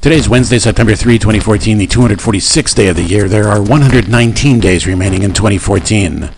Today's Wednesday, September 3, 2014, the 246th day of the year. There are 119 days remaining in 2014.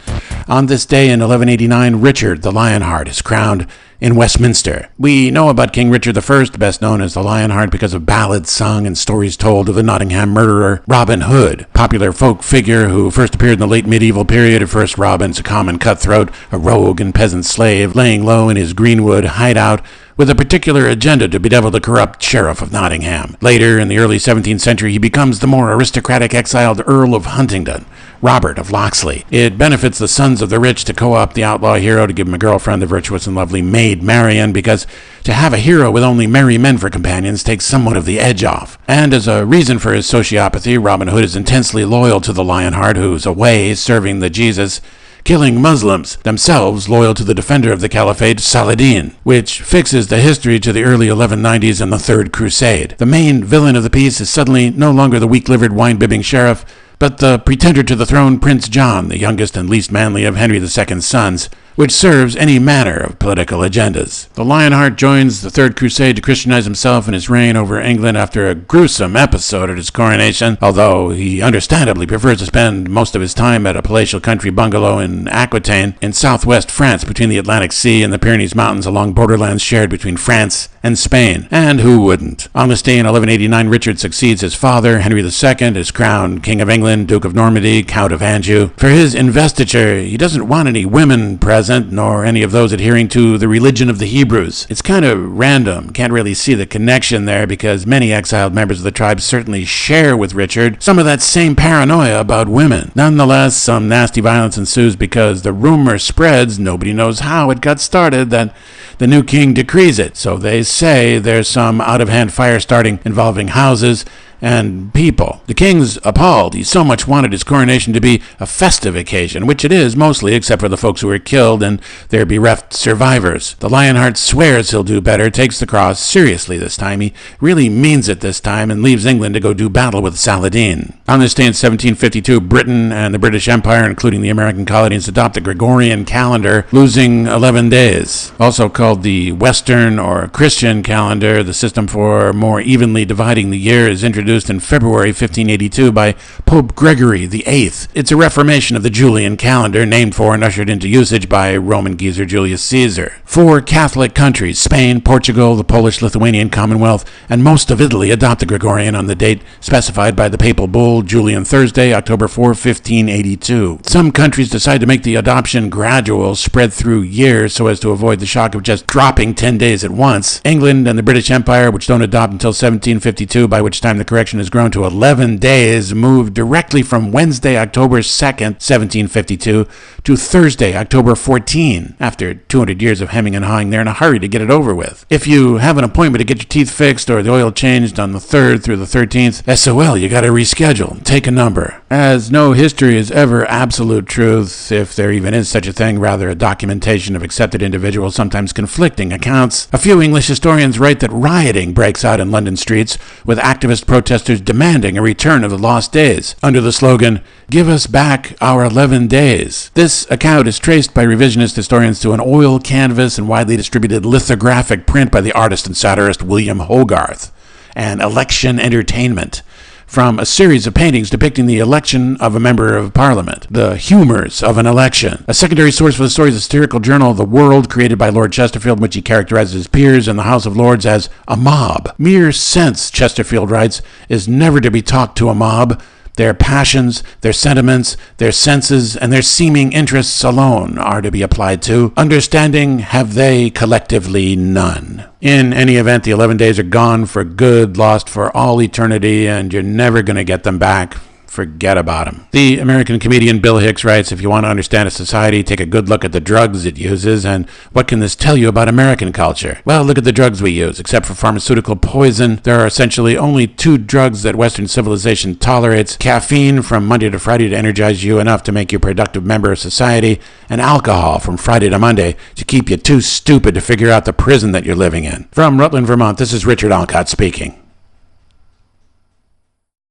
On this day in 1189, Richard the Lionheart is crowned in Westminster. We know about King Richard I, best known as the Lionheart, because of ballads sung and stories told of the Nottingham murderer Robin Hood, popular folk figure who first appeared in the late medieval period. At first, Robin's a common cutthroat, a rogue and peasant slave, laying low in his greenwood hideout with a particular agenda to bedevil the corrupt sheriff of Nottingham. Later, in the early 17th century, he becomes the more aristocratic exiled Earl of Huntingdon, Robert of Locksley. It benefits the sons of the rich to co-opt the outlaw hero to give him a girlfriend, the virtuous and lovely Maid Marian, because to have a hero with only merry men for companions takes somewhat of the edge off. And as a reason for his sociopathy, Robin Hood is intensely loyal to the Lionheart, who's away serving the Jesus, killing Muslims, themselves loyal to the defender of the Caliphate, Saladin, which fixes the history to the early 1190s and the Third Crusade. The main villain of the piece is suddenly no longer the weak-livered, wine-bibbing sheriff, but the pretender to the throne, Prince John, the youngest and least manly of Henry II's sons, which serves any manner of political agendas. The Lionheart joins the Third Crusade to Christianize himself and his reign over England after a gruesome episode at his coronation, although he understandably prefers to spend most of his time at a palatial country bungalow in Aquitaine in southwest France between the Atlantic Sea and the Pyrenees Mountains along borderlands shared between France and Spain. And who wouldn't? On this day in 1189, Richard succeeds his father, Henry II, is crowned King of England, Duke of Normandy, Count of Anjou. For his investiture, he doesn't want any women present, nor any of those adhering to the religion of the Hebrews. It's kind of random. Can't really see the connection there because many exiled members of the tribe certainly share with Richard some of that same paranoia about women. Nonetheless, some nasty violence ensues because the rumor spreads, nobody knows how it got started, that the new king decrees it. So they say there's some out-of-hand fire starting involving houses and people. The king's appalled. He so much wanted his coronation to be a festive occasion, which it is mostly, except for the folks who were killed and their bereft survivors. The Lionheart swears he'll do better, takes the cross seriously this time. He really means it this time and leaves England to go do battle with Saladin. On this day in 1752, Britain and the British Empire, including the American colonies, adopt the Gregorian calendar, losing 11 days. Also called the Western or Christian calendar, the system for more evenly dividing the year is introduced in February 1582 by Pope Gregory VIII. It's a reformation of the Julian calendar, named for and ushered into usage by Roman geezer Julius Caesar. 4 Catholic countries, Spain, Portugal, the Polish-Lithuanian Commonwealth, and most of Italy, adopt the Gregorian on the date specified by the papal bull Julian Thursday, October 4, 1582. Some countries decide to make the adoption gradual, spread through years so as to avoid the shock of just dropping 10 days at once. England and the British Empire, which don't adopt until 1752, by which time the correction has grown to 11 days, moved directly from Wednesday, October 2nd, 1752, to Thursday, October 14. After 200 years of hemming and hawing, they're in a hurry to get it over with. If you have an appointment to get your teeth fixed or the oil changed on the 3rd through the 13th, SOL, you gotta reschedule. Take a number. As no history is ever absolute truth, if there even is such a thing, rather a documentation of accepted individuals, sometimes conflicting accounts, a few English historians write that rioting breaks out in London streets, with activist protesters demanding a return of the lost days, under the slogan, "Give us back our 11 days." This account is traced by revisionist historians to an oil canvas and widely distributed lithographic print by the artist and satirist William Hogarth, an election entertainment, from a series of paintings depicting the election of a member of parliament, the humors of an election. A secondary source for the story is the satirical journal The World, created by Lord Chesterfield, in which he characterizes his peers in the House of Lords as a mob. Mere sense, Chesterfield writes, is never to be talked to a mob. Their passions, their sentiments, their senses, and their seeming interests alone are to be applied to. Understanding have they collectively none. In any event, the 11 days are gone for good, lost for all eternity, and you're never going to get them back. Forget about him. The American comedian Bill Hicks writes, if you want to understand a society, take a good look at the drugs it uses, and what can this tell you about American culture? Well, look at the drugs we use. Except for pharmaceutical poison, there are essentially only 2 drugs that Western civilization tolerates: caffeine from Monday to Friday to energize you enough to make you a productive member of society, and alcohol from Friday to Monday to keep you too stupid to figure out the prison that you're living in. From Rutland, Vermont, this is Richard Alcott speaking.